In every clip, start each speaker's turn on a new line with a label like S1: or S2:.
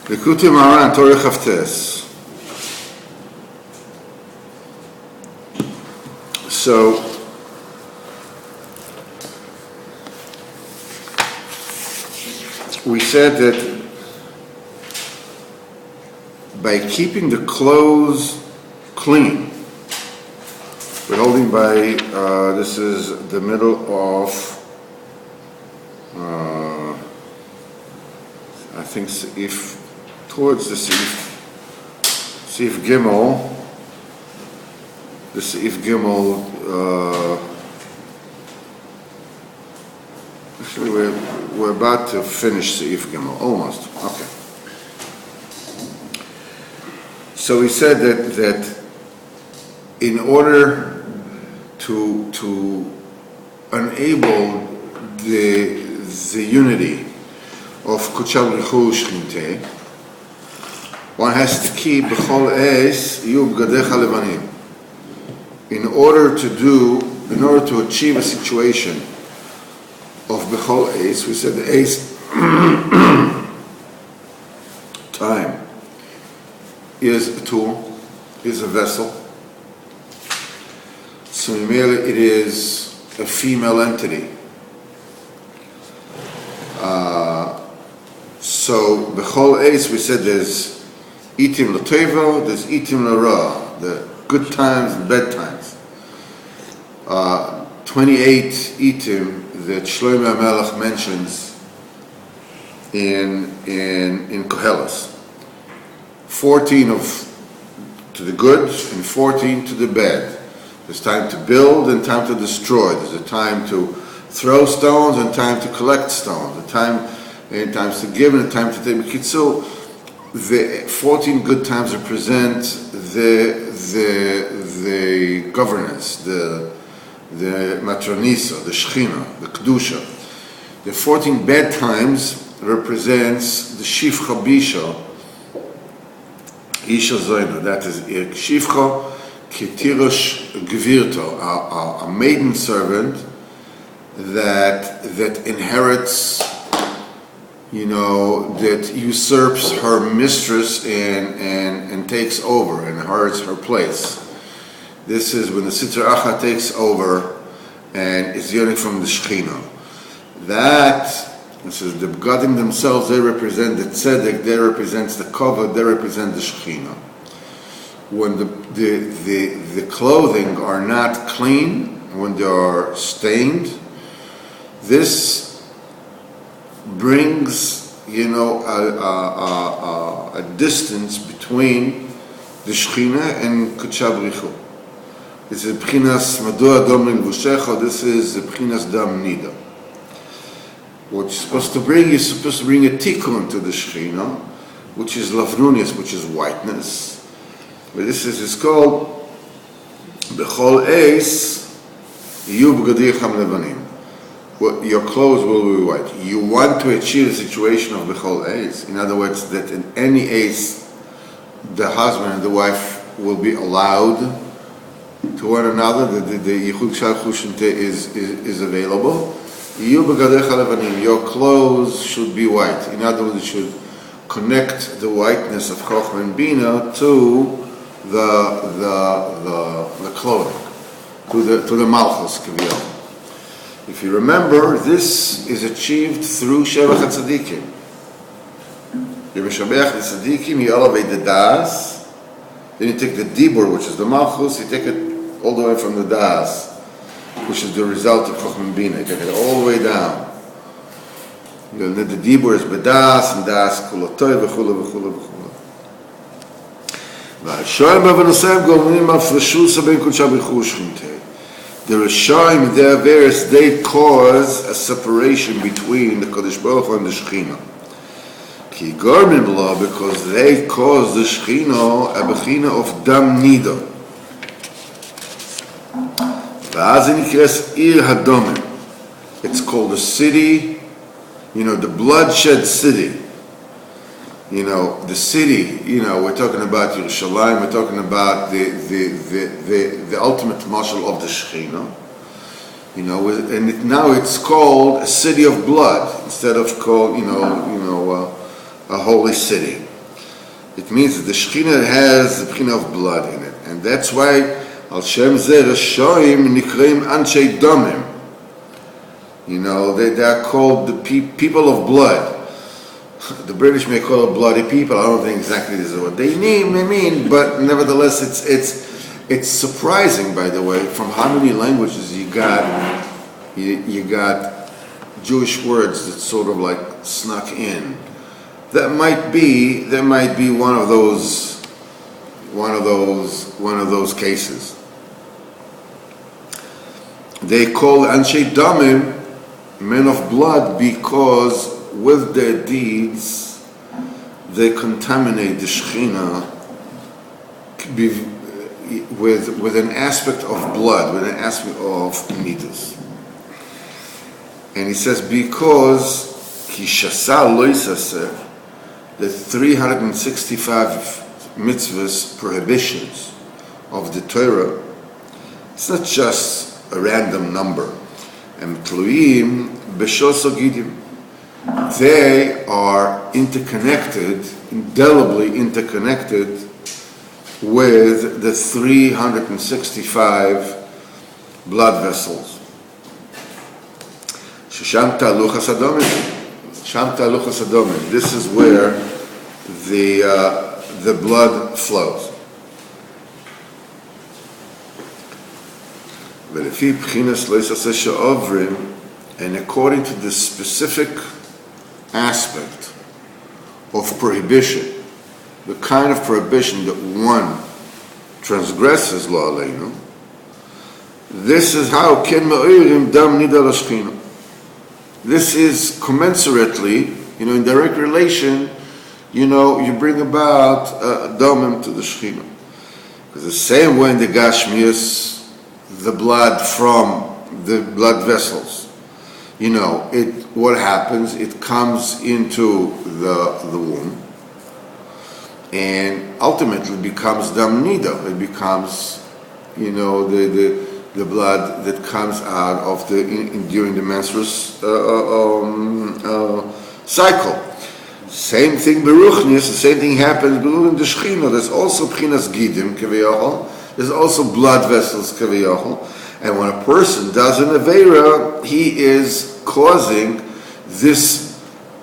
S1: Likutei Moharan, Torah Chavtes. So, we said that by keeping the clothes clean, we're holding by, this is the middle of, I think if towards the Seif Gimel, the Seif Gimel, actually we're about to finish Seif Gimel, almost, okay. So we said that in order to enable the unity of Kuchal Richu Shchintei, one has to keep B'chol Eis Yu B'gadecha Levanim. In order to achieve a situation of B'chol Eis, we said the Eis time is a tool, is a vessel. So it is a female entity. So B'chol Eis, we said there's Itim L'Teva, there's Itim L'Ra, the good times and bad times. 28 Itim that Shlomo HaMelech mentions in Koheles. 14 to the good and 14 to the bad. There's time to build and time to destroy. There's a time to throw stones and time to collect stones. Times to give and time to take. So the 14 good times represent the governance, the matronisa, the shechina, the kedusha. The 14 bad times represents the shifcha bisha, isha zoyna. That is shifcha ketirosh gvirto, a maiden servant that inherits, that usurps her mistress and takes over and inherits her place. This is when the Sitra Achra takes over and is yearning from the Shechina. This is the Begadim themselves, they represent the Tzedek, they represent the Kovod, they represent the Shechina. When the clothing are not clean, when they are stained, this brings, a distance between the Shechina and Kuchav Richu. This is B'chinas Madua Dom L'Vushecha, this is the B'chinas Dam Nida. What you're supposed to bring a tikkun to the Shechina, which is lavnunis, which is whiteness. But this is called B'chol Eis Yu B'gadicham Levanim. Your clothes will be white. You want to achieve the situation of B'chol Eis. In other words, that in any Eis, the husband and the wife will be allowed to one another, the Yichud Shal Chushinte is available. Yu B'gadecha Levanim. Your clothes should be white. In other words, it should connect the whiteness of Chochmah and Bina to the clothing, to the Malchus Kiviyah. If you remember, this is achieved through Shevach HaTzadikim. You Meshabeach the Tzadikim, you elevate the Das, then you take the Dibur, which is the Malchus, you take it all the way from the Das, which is the result of Chochmah Bina. You take it all the way down. The Dibur is Bedas, and Das, Kulotoi, V'chula, V'chula, V'chula. V'ashoyim b'avanosayim gomrim afreshu saben kudsha b'chu shchintei. The Rishaim, their various, they cause a separation between the Kodesh Baruch Hu and the Shechina. Ki gormim lo, because they cause the Shechina a bechina of dam nida. V'az nikres ir hadomim. It's called the city, the bloodshed city. The city, we're talking about Yerushalayim, we're talking about the ultimate mashal of the Shechina. Now it's called a city of blood instead of called, a holy city. It means that the Shekhinah has the Bechina of blood in it. And that's why Al Shem Zeh Rashoim Nikreim Anshe Domim. You know, they are called the people of blood. The British may call it bloody people. I don't think exactly this is what they mean, but nevertheless, it's surprising, by the way, from how many languages you got Jewish words that sort of like snuck in. That might be one of those cases. They call Anshe Damim men of blood because with their deeds they contaminate the Shekhinah with an aspect of blood, with an aspect of midas. And he says because Kishasa Loisaseh, the 365 mitzvahs, prohibitions of the Torah, it's not just a random number. And Tluim B'shoso Gidim, they are interconnected, indelibly interconnected with the 365 blood vessels. Sham Taluchas Adomim. This is where the blood flows. And according to the specific aspect of prohibition, the kind of prohibition that one transgresses law aleinu, this is how ken ma'orim dam nida l'shechina. This is commensurately, in direct relation, you bring about domim to the Shekhinah. Because the same way in the Gashmius, the blood from the blood vessels, what happens? It comes into the womb, and ultimately becomes dam nida. It becomes, the blood that comes out of during the menstrual cycle. Same thing beruchnis. The same thing happens in the Shekhinah. There's also b'chinas gidim kaviyachol. There's also blood vessels kaviyachol. And when a person does an aveira, he is causing this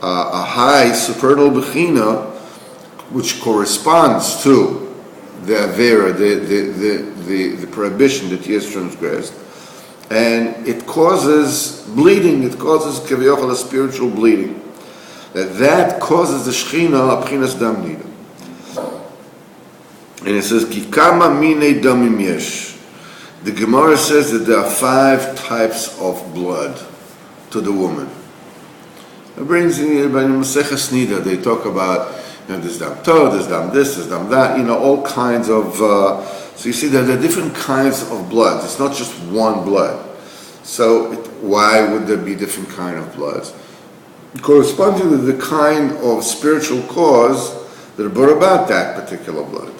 S1: a high supernal b'china, which corresponds to the avera, the prohibition that he has transgressed, and it causes bleeding. It causes kaviyachol a spiritual bleeding. That causes the Shekhinah b'chinas dam nida. And it says ki kama minei damim yesh. The Gemara says that there are 5 types of blood to the woman. It brings in by the Maseches Nida. They talk about there's dam tov, there's dam this, there's dam that. All kinds of. So you see that there are different kinds of blood. It's not just one blood. So why would there be different kind of bloods? Corresponding to the kind of spiritual cause that brought about that particular blood.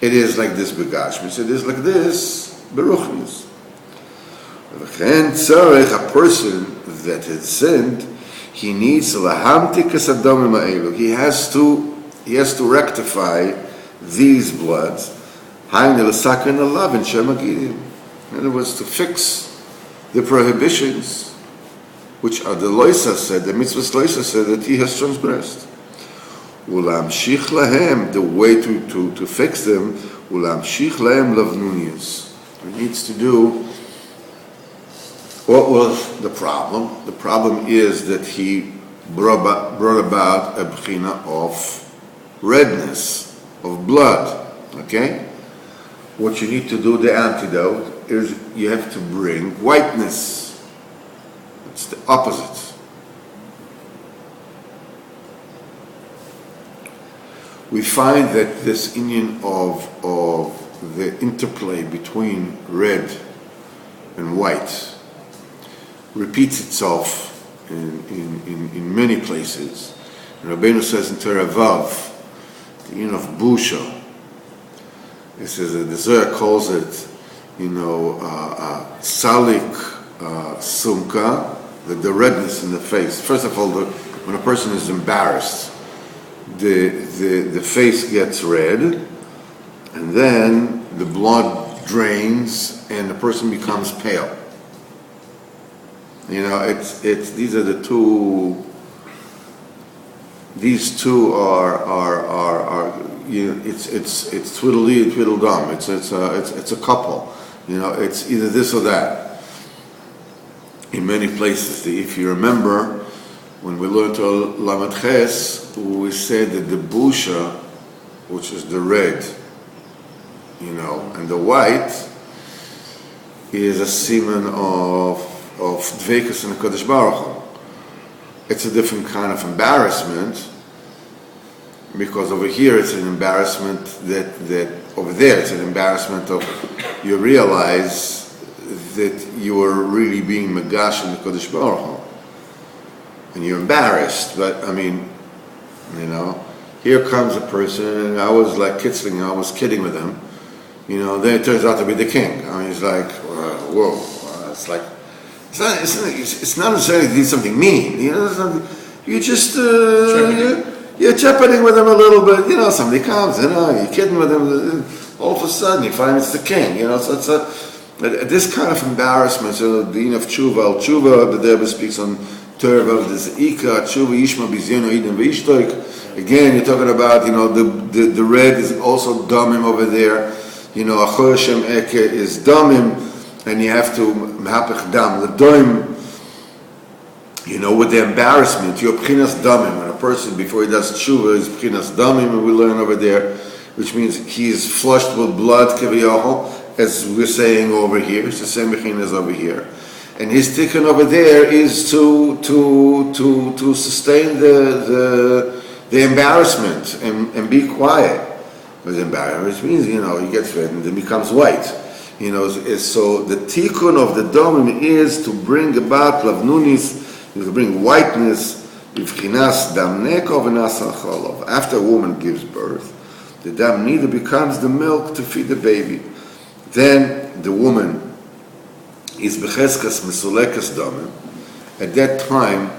S1: It is like this begashmis. It is like this beruchnis. A person that has sinned, he needs lahamtikas adamim ha'elu. He has to rectify these bloods. In other words, to fix the prohibitions, which are the loisa said, the mitzvahs loisa said that he has transgressed. Ulamshich lahem, the way to fix them, ulamshich lahem lavnunius. He needs to do. What was the problem? The problem is that he brought about a bechina of redness, of blood. Okay? What you need to do, the antidote, is you have to bring whiteness. It's the opposite. We find that this union of the interplay between red and white repeats itself in many places. And Rabbeinu says in Torah Vav, the union of busha. It says that the Zohar calls it, salik sumka, the redness in the face. First of all, when a person is embarrassed, the face gets red, and then the blood drains, and the person becomes pale. You know, it's these are the two. These two are you know, it's Tweedledee and Tweedledum. It's a couple. You know, it's either this or that. In many places, if you remember, when we learned to Lamed Ches, we said that the busha, which is the red, you know, and the white, is a semen of Dveikus and Kodesh Baruch Hu. It's a different kind of embarrassment, because over here it's an embarrassment that over there it's an embarrassment of you realize that you are really being Megash in the Kodesh Baruch Hu. And you're embarrassed, but I mean, you know, here comes a person, and I was like kitzling, I was kidding with him, you know, then it turns out to be the king. I mean, he's like, whoa, it's like, it's not necessarily to do something mean, you know, you just, you're shepherding with him a little bit, you know, somebody comes, you know, you're kidding with him, all of a sudden you find it's the king, you know, so it's this kind of embarrassment, so the Din of Tshuva, the Rebbe speaks on Tervel, there's Ika, Tshuva, Yishma, Bizyono, Eden, Vishtoik. Again, you're talking about, you know, the red is also Damim over there, you know, Achor Hashem Eke is Damim, and you have to Mahapech Dam, the Doim, you know, with the embarrassment, you're Pchinas Damim, when a person, before he does Tshuva, is Pchinas Damim, and we learn over there, which means he is flushed with blood, Kaviyahol, as we're saying over here. It's the same Bechina as over here. And his tikkun over there is to sustain the embarrassment and be quiet. But embarrassment, which means, you know, he gets red and then becomes white. You know, so the tikkun of the domim is to bring about lavnunis, to bring whiteness, b'vchinas dam neko v'nasa cholov. After a woman gives birth, the dam nida becomes the milk to feed the baby. Then the woman is becheskas mesulekas damim. At that time,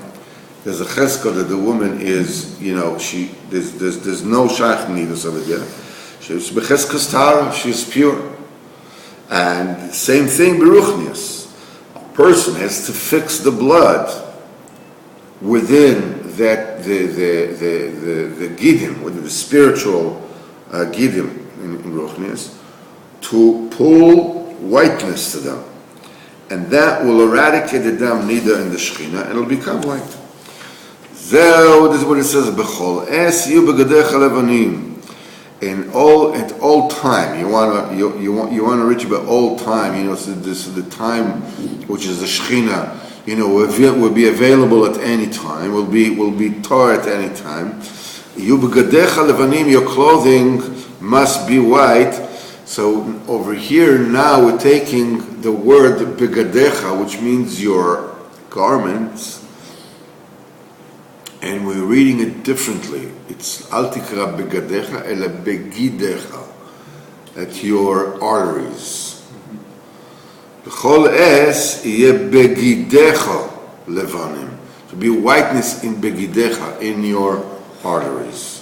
S1: there's a cheska that the woman is, you know, there's no shaykh nidus over there. She's becheskas tara, she's pure. And same thing beruchnius. A person has to fix the blood within that the gidim, within the spiritual gidim in ruchnius, to pull whiteness to them. And that will eradicate the dam nida and the shechina, and it'll become white. Zeh, this is what it says, Bechol es yu begadecha levanim. At all time, you want to reach about all time. You know, so this is the time which is the shechina. You know, will be available at any time. Will be tar at any time. Yu begadecha levanim. Your clothing must be white. So over here now we're taking the word begadecha, which means your garments, and we're reading it differently. It's al tikra begadecha ela begidecha, at your arteries. B'chol es yeh begidecha levanim. To be whiteness in begidecha, in your arteries.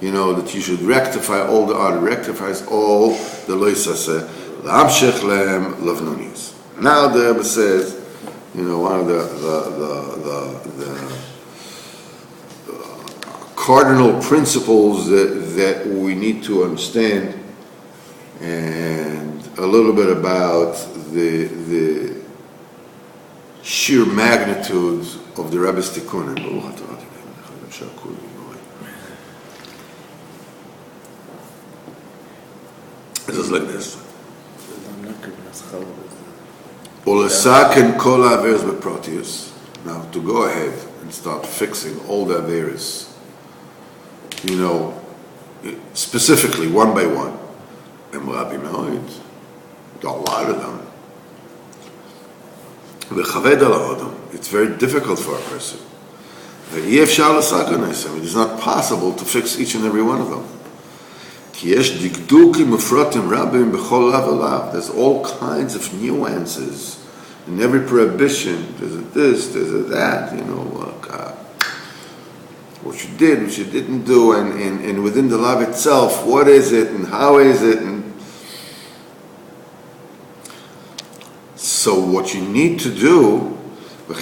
S1: You know, that you should rectify all the arteries, rectifies all the loisase, l'amshech lehem lavnunis. Now the Rebbe says, you know, one of the cardinal principles that we need to understand, and a little bit about the sheer magnitude of the Rebbe's tikkunim. It's just like this. Now, to go ahead and start fixing all the averis, you know, specifically one by one, and a lot of them. It's very difficult for a person. It is not possible to fix each and every one of them. There's all kinds of nuances in every prohibition. There's a this, there's a that, you know. what you did, what you didn't do, and within the love itself, what is it and how is it? And so what you need to do, what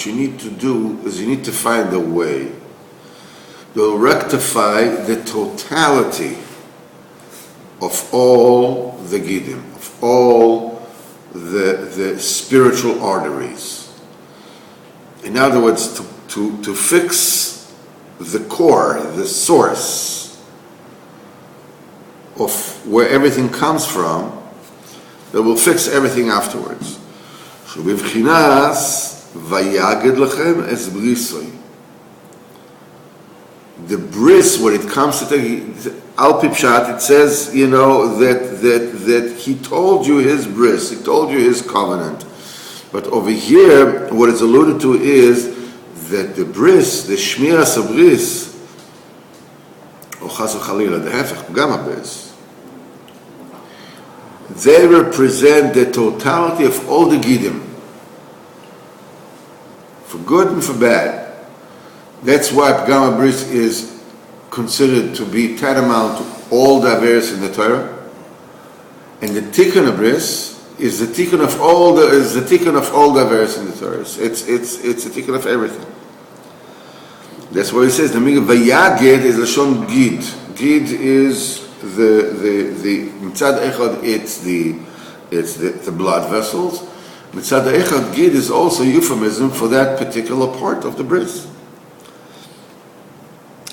S1: you need to do is you need to find a way to rectify the totality of all the gidim, of all the spiritual arteries. In other words, to fix the core, the source of where everything comes from, that will fix everything afterwards. The bris, when it comes to Al Pipshat, it says, that he told you his bris, he told you his covenant. But over here, what is alluded to is that the bris, the shmiras bris, or chas v'chalila, the hefech, gamma bris, they represent the totality of all the gidim, for good and for bad. That's why Pgama Bris is considered to be tantamount to all the Averis in the Torah, and the Tikkun Bris is the Tikkun of all the Averis in the Torah. It's a Tikkun of everything. That's why he says the meaning of Vayaged is Lashon Gid. Gid is the Mitzad Echad. It's the blood vessels. Mitzad Echad Gid is also euphemism for that particular part of the bris.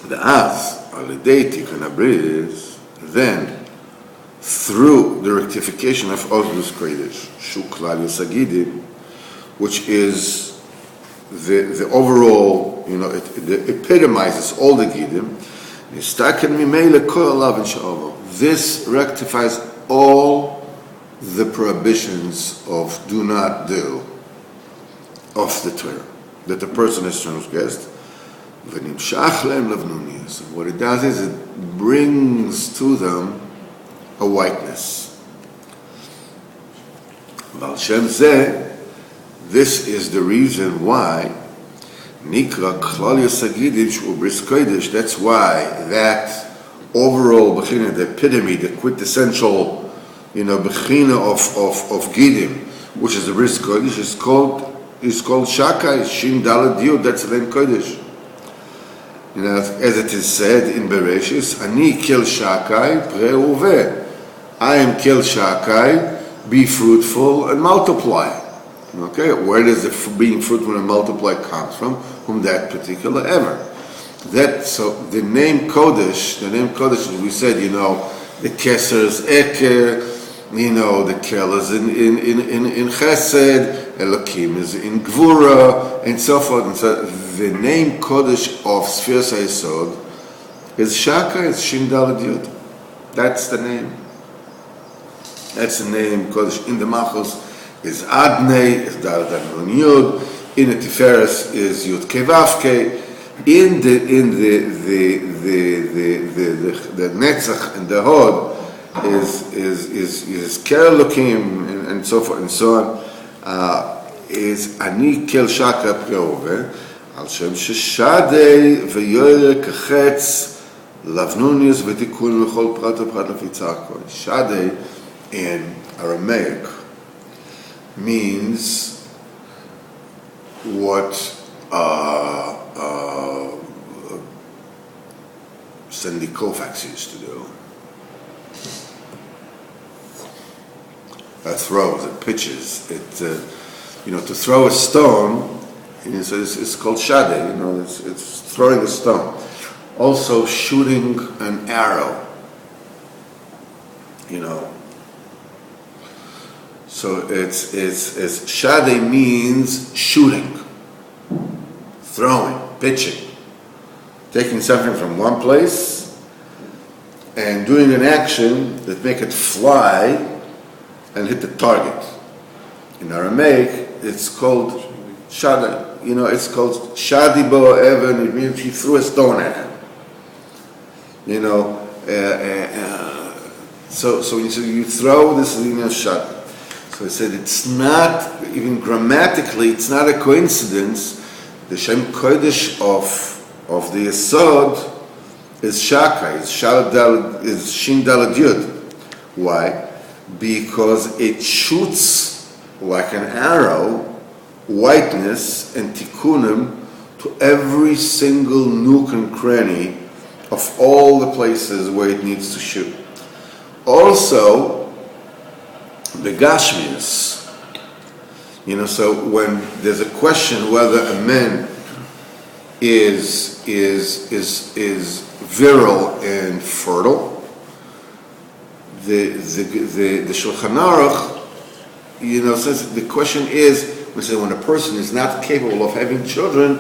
S1: The Az, Alidei Tikkun HaBris, then through the rectification of Ozdus Kodesh, Shuklal Yasagidim, which is the overall, it epitomizes all the Gidim, this rectifies all the prohibitions of do not do of the Torah that the person has transgressed. And what it does is it brings to them a whiteness. This is the reason why that's why that overall bechina, the epitome, the quintessential, bechina of Gidim, which is the bris kodesh, is called Shakai, Shin Dalad Yud, that's the name Kodesh. As it is said in Bereshis, Ani kel Shakai, pre uve. I am kel Shakai, be fruitful and multiply. Okay, where does the being fruitful and multiply comes from? From that particular ever. So the name Kodesh, we said, the Keser's Eker, the Kel is in Chesed, Elokim is in Gvura, and so forth. And so the name Kodesh of Sfiras HaYesod is Shaka, it's Shin Daled Yud. That's the name. That's the name Kodesh. In the Machos is Adnei, is Daled Nun Yud. In the Tiferes is Yud Kevavke. In the Netzach and the Hod is Kerelokim and so forth and so on. Is Ani Kel Shaka Preove Al Shem Sheshadei V'Yoyer Kachetz Lavnunius V'Tikun V'Chol Prat V'Prat L'Fitzar Kodesh. Shadei in Aramaic means what Sandy Koufax used to do. Throws, it pitches, to throw a stone, it's called shade, it's throwing a stone. Also shooting an arrow, So it's shade means shooting, throwing, pitching, taking something from one place and doing an action that make it fly and hit the target. In Aramaic, it's called shada. It's called shadi bo even. It means he threw a stone at him. So when you say you throw, this is shada. So I said it's not, even grammatically, it's not a coincidence The Shem Kodesh of the Yesod is Shakai, is Shin Dalad Yud. Why? Because it shoots like an arrow, whiteness and tikkunim to every single nook and cranny of all the places where it needs to shoot. Also, the Gashmias, so when there's a question whether a man is virile and fertile, the Shulchan Aruch, says the question is, when a person is not capable of having children,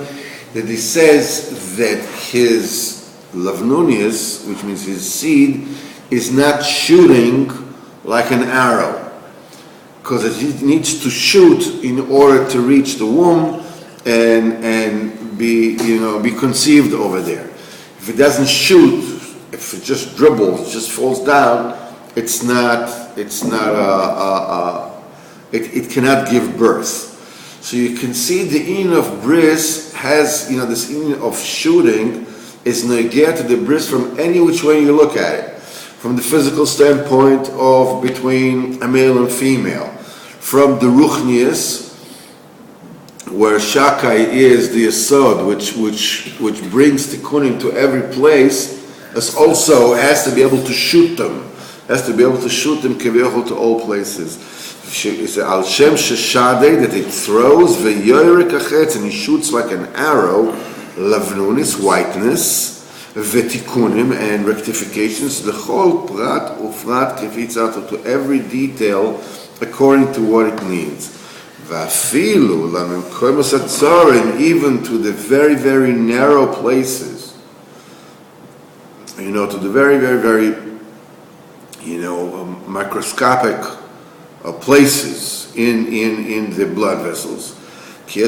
S1: that he says that his lavnunius, which means his seed, is not shooting like an arrow, because it needs to shoot in order to reach the womb and be conceived over there. If it doesn't shoot, if it just dribbles, just falls down, it cannot give birth. So you can see the in of bris has, this in of shooting is negate to the bris from any which way you look at it. From the physical standpoint of between a male and female. From the ruchnius, where Shakai is the Yesod, which brings tikkunim to every place, as also has to be able to shoot them. Has to be able to shoot them kiviyachol to all places. It's al shem sheshadeh, that it throws ve'yoyrek achetz, and he shoots like an arrow, lavnunis, whiteness, ve'tikunim, and rectifications, l'chol prat ufrat kefitzato, to every detail according to what it needs. Va'afilu lamemkoimos hatzorim, even to the very, very narrow places, to the very, very, very, microscopic places in the blood vessels. There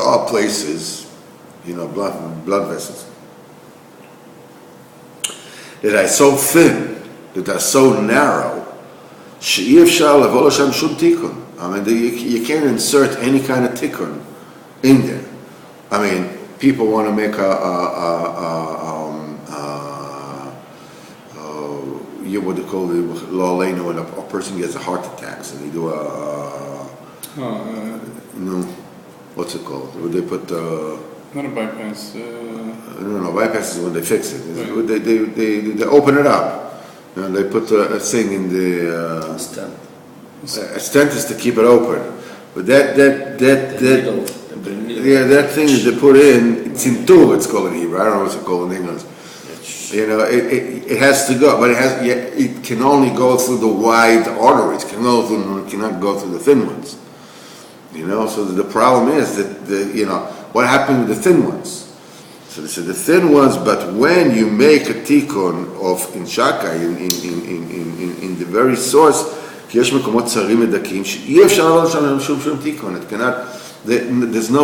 S1: are places, blood vessels, that are so thin, that are so narrow, you can't insert any kind of tikkun in there. People want to make what they call the law when a person gets a heart attack, so they do what's it called? Would they put
S2: not a bypass?
S1: No, bypass is when they fix it.
S2: Right.
S1: They open it up, and they put a thing in the
S3: stent.
S1: A stent is to keep it open, but that thing that they put in, it's in two. It's called in Hebrew. I don't know what's it called in English. It has to go, but it can only go through the wide arteries. It cannot go through the thin ones. So the problem is that what happened with the thin ones. So they said the thin ones, but when you make a tikkun of in Shakai, in the very source, there's no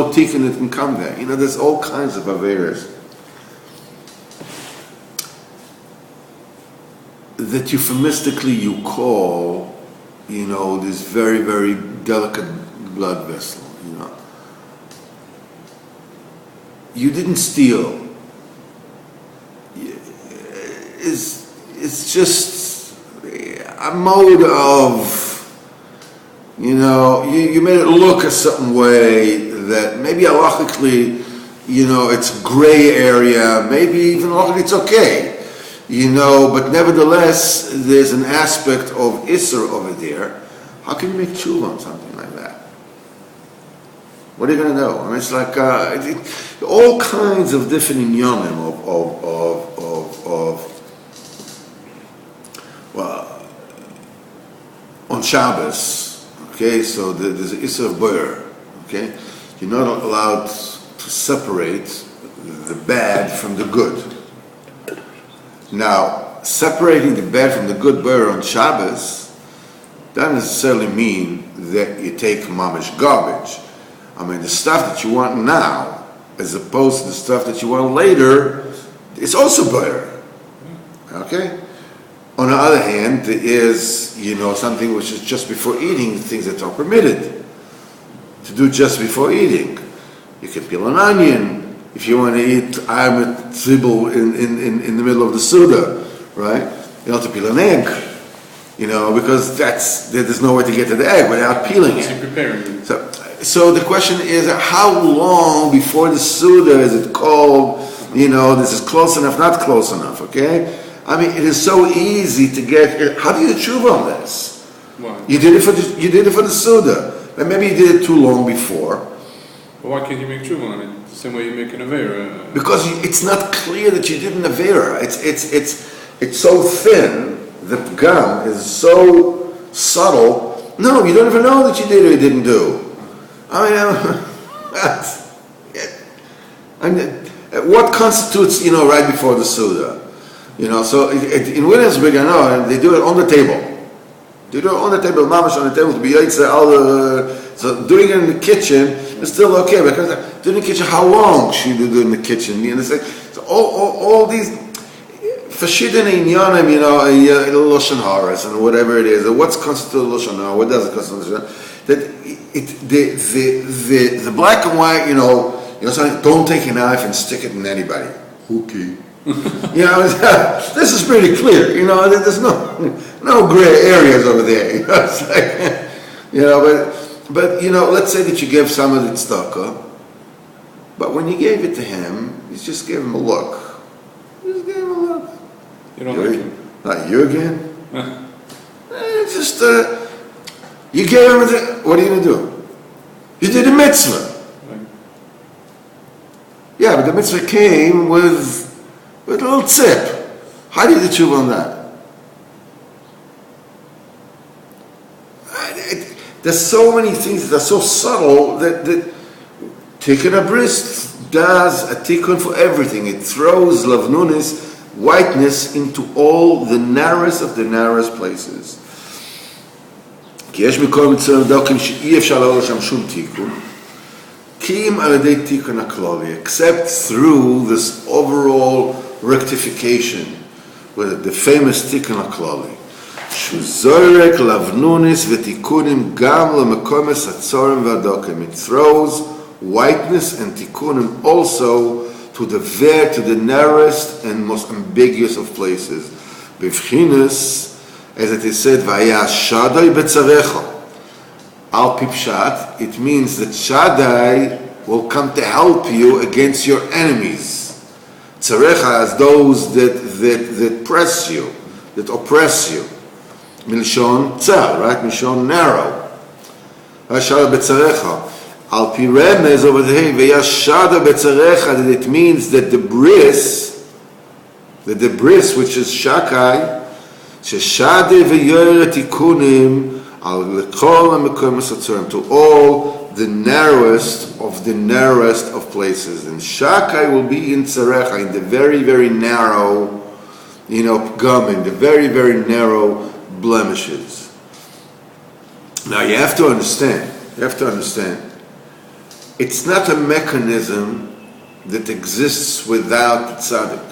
S1: tikkun that can come there. There's all kinds of averas that euphemistically you call, this very, very delicate blood vessel, You didn't steal. It's just a mode of, you made it look a certain way that maybe halachically, it's gray area, maybe even halachically it's okay. But nevertheless, there's an aspect of Isser over there. How can you make tshuva on something like that? What are you going to do? It's like all kinds of different inyanim on Shabbos. Okay, so there's an Isser Boyer. Okay, you're not allowed to separate the bad from the good. Now, separating the bad from the good boyer on Shabbos doesn't necessarily mean that you take mamish garbage. The stuff that you want now, as opposed to the stuff that you want later, it's also boyer. Okay? On the other hand, there is, something which is just before eating, things that are permitted. to do just before eating. You can peel an onion if you want to eat ayam tzibul in the middle of the Suda, right? You have to peel an egg, because there's no way to get to the egg without peeling it.
S2: Preparing.
S1: So the question is, how long before the Suda is it called, this is close enough, not close enough, okay? I mean, it is so easy to get, how do you tshuva on this?
S2: Why?
S1: You did it for the Suda, but maybe you did it too long before.
S2: Well, why can't you make tshuva on it? The same way you make an avera.
S1: Because it's not clear that you did an avera. It's so thin, the pgam is so subtle. No, you don't even know that you did or you didn't do. What constitutes, right before the Suda? So in Williamsburg, I know, they do it on the table. They do it on the table, mamash on the table, to be so doing it in the kitchen is still okay, because doing it in the kitchen, how long should you do it in the kitchen? So all these verschiedene inyanim, lashon haras and whatever it is, what's constituted lashon hara, what doesn't constitute that the black and white, don't take a knife and stick it in anybody. Okay. This is pretty clear. There's no gray areas over there. It's but let's say that you gave somebody tzedakah, but when you gave it to him, you just gave him a look. You just gave him a look.
S2: You don't like him.
S1: Not you again. You gave him what are you going to do? You did a mitzvah.
S2: Right.
S1: Yeah, but the mitzvah came with a little tip. How do you do tshuva on that? There's so many things that are so subtle that tikkun abris does a tikkun for everything. It throws lavnunis, whiteness, into all the narrowest of the narrowest places. כי יש מקום אצלנו דוקים שאי אפשר לעלות שם שום תיקון, כי אם על ידי תיקון הכללי, except through this overall rectification, with the famous תיקון הכללי, שהוא זורק לבנוניס ותיקונים גם למקומס הצורם והדוקים. It throws whiteness and תיקונים also to the narrowest and most ambiguous of places. בבחינס, as it is said, vaya shadai betzarecha. Al pipshat, it means that Shaddai will come to help you against your enemies. Tzarecha, as those that press you, that oppress you. Milshon tzar, right? Milshon narrow. Vaya shadai betzarecha. Al pi remez over there, vaya shadai betzarecha, that it means that the bris, which is shakai, ששדה ויורא תיקונים על לכל המקומות הצורם, to all the narrowest of places. And Shakai will be in Tzarecha, in the very, very narrow, pgam, in the very, very narrow blemishes. Now you have to understand, it's not a mechanism that exists without the tzaddik.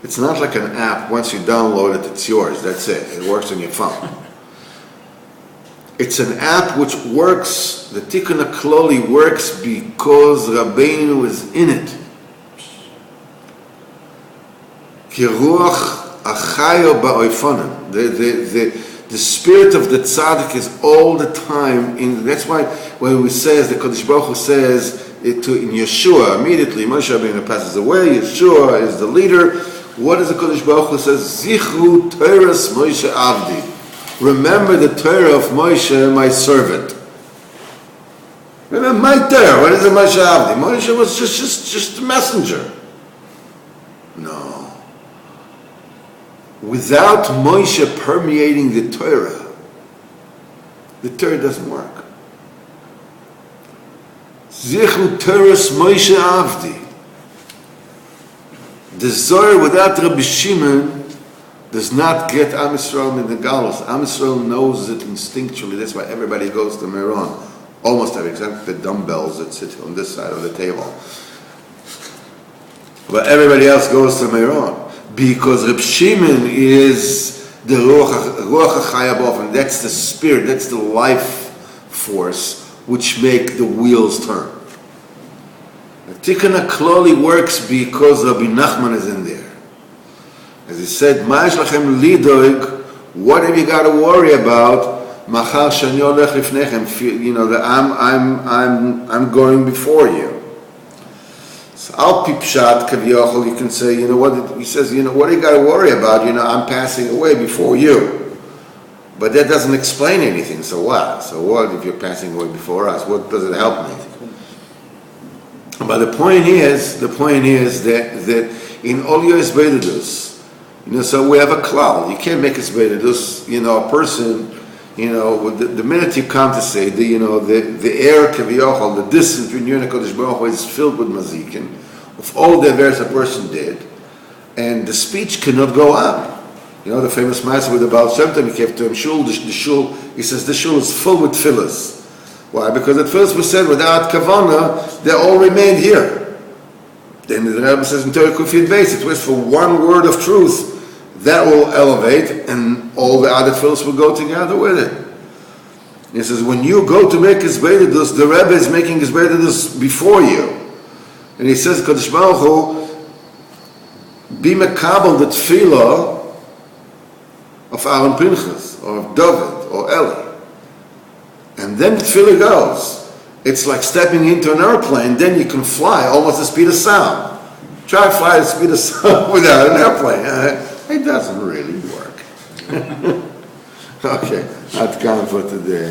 S1: It's not like an app. Once you download it, it's yours. That's it. It works on your phone. It's an app which works, the Tikkun HaKloli works because Rabbeinu is in it. Ki ruach achayo ba'oifonim. The spirit of the tzaddik is all the time in. That's why when we say, the Kodesh Baruch Hu says it in Yeshua, immediately Moshe Rabbeinu passes away, Yeshua is the leader. What does the Kodesh Baruch Hu says? Zichru Torahs Moshe Avdi. Remember the Torah of Moshe, my servant. Remember my Torah. What is it, Moshe Avdi? Moshe was just a messenger. No. Without Moshe permeating the Torah doesn't work. Zichru Torahs Moshe Avdi. The Zohar without Rabbi Shimon does not get Am Yisrael in the Galus. Am Yisrael knows it instinctually. That's why everybody goes to Meron. Almost every, except the dumbbells that sit on this side of the table. But everybody else goes to Meron. Because Rabbi Shimon is the Ruach HaChaya B'Ofen. That's the spirit, that's the life force which make the wheels turn. The Tikkun HaKloli works because Rabbi Nachman is in there. As he said, "Ma yesh lachem lidog," what have you got to worry about? Machar shani olech lifnechem, that I'm going before you. So al pi pshat kaviyachol, you can say, what he says, what do you got to worry about? I'm passing away before you. But that doesn't explain anything. So what? So what if you're passing away before us? What does it help me? But the point is that in all your esbeidus, so we have a klal. You can't make esbeidus. A person, the minute you come to say the air kaviyachol, the distance between you and Hakadosh Baruch Hu is filled with mazikin of all the affairs a person did, and the speech cannot go up. The famous ma'aseh with the Baal Shem Tov, he came to him, shul, the shul, he says, the shul is full with tefillas. Why? Because at first we said, without kavanah, they all remained here. Then the Rebbe says, in Torah Kufiyat Beis, it was for one word of truth, that will elevate, and all the other tefillas will go together with it. He says, when you go to make his beidus, the Rebbe is making his beidus before you. And he says, Kadosh Baruch Hu, be mekabel the tefillah of Aaron Pinchas, or of David, or Eli. And then the tefillah goes. It's like stepping into an airplane, then you can fly almost the speed of sound. Try to fly the speed of sound without an airplane. It doesn't really work. Okay, that's kind for today.